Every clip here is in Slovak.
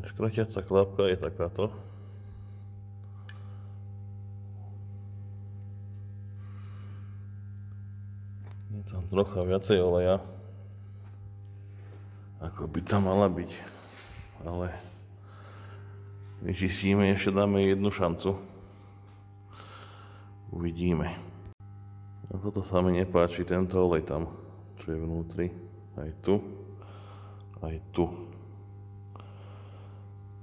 Škratiaca klapka je takáto. Je tam trocha viacej oleja, ako by tam mala byť. Ale vyčistíme, ešte dáme jednu šancu. Uvidíme. A toto sa mi nepáči, tento olej tam, čo je vnútri. Aj tu, aj tu.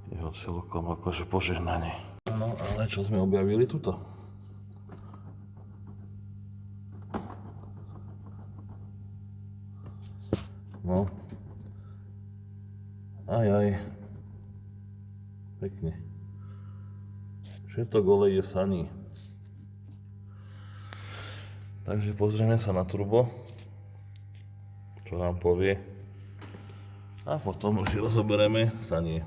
Jeho celkom akože požehnanie. No ale čo sme objavili tuto? No. Aj. Pekne. Všetok olej je v sani. Takže pozrieme sa na turbo, čo nám povie. A potom si rozoberieme sanie.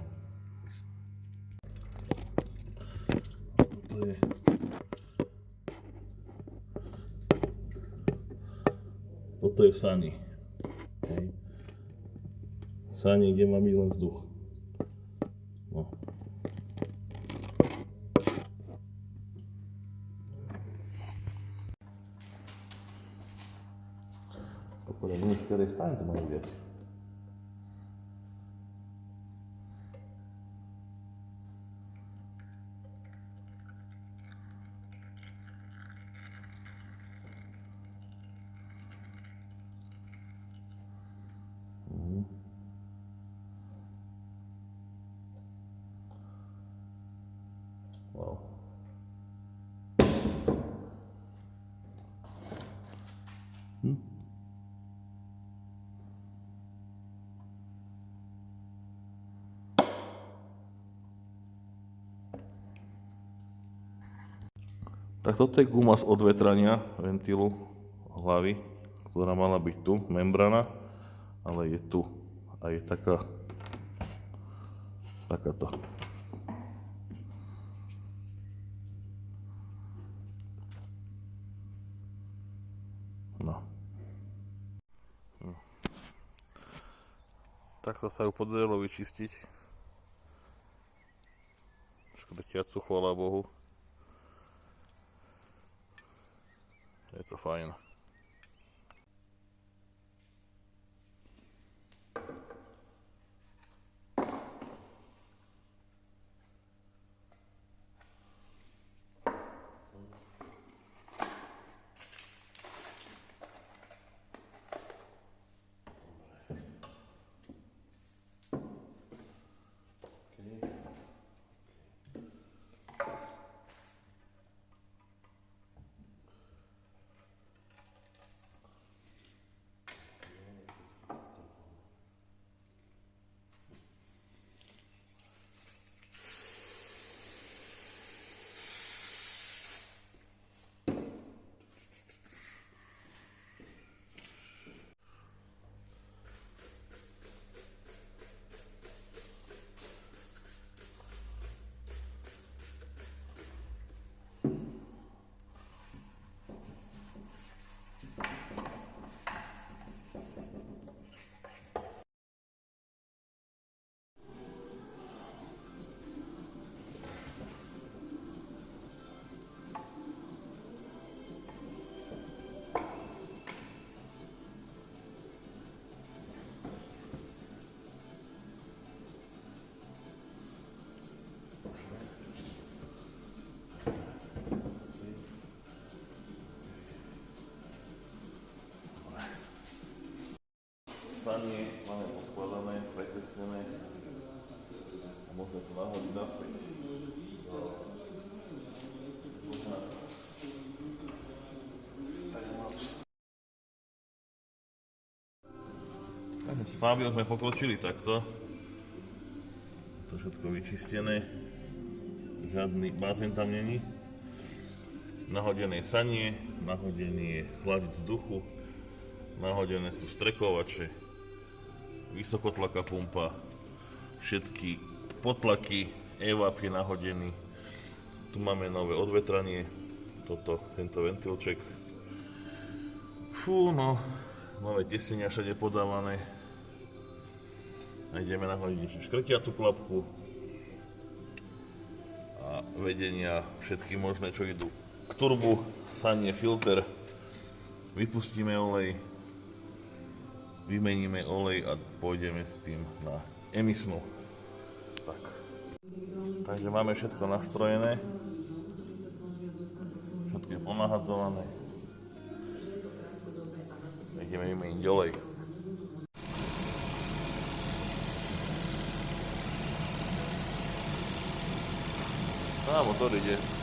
Toto je v sani. Sani, kde má byť len vzduch. No. Podľa mňa, z ktorej strany to majú viac. Wow. Tak toto je guma z odvetrania ventilu hlavy, ktorá mala byť tu, membrana, ale je tu a je takáto. No. Takto sa ju podarilo vyčistiť. Škrtiacu, chvála Bohu. Je to fajn. Sanie máme poskladané, pretesnené a môžeme to nahodiť naspäť. Takže s Fábiou sme pokročili takto. To všetko vyčistené. Žiadny bazén tam není. Nahodené sanie, nahodený je chladič vzduchu, nahodené sú strekovače, vysokotlaká pumpa, všetky potlaky, evap je nahodený. Tu máme nové odvetranie, tento ventilček. Fú, no, nové tesnenia všade podávané. A ideme nahodiť škrtiacu klapku a vedenia, všetky možné, čo idú k turbu, sanie, filter, vypustíme olej, vymeníme olej a pôjdeme s tým na emisnú. Tak. Takže máme všetko nastrojené, všetko je ponahadzované. Ideme vymeniť olej. Motor ide.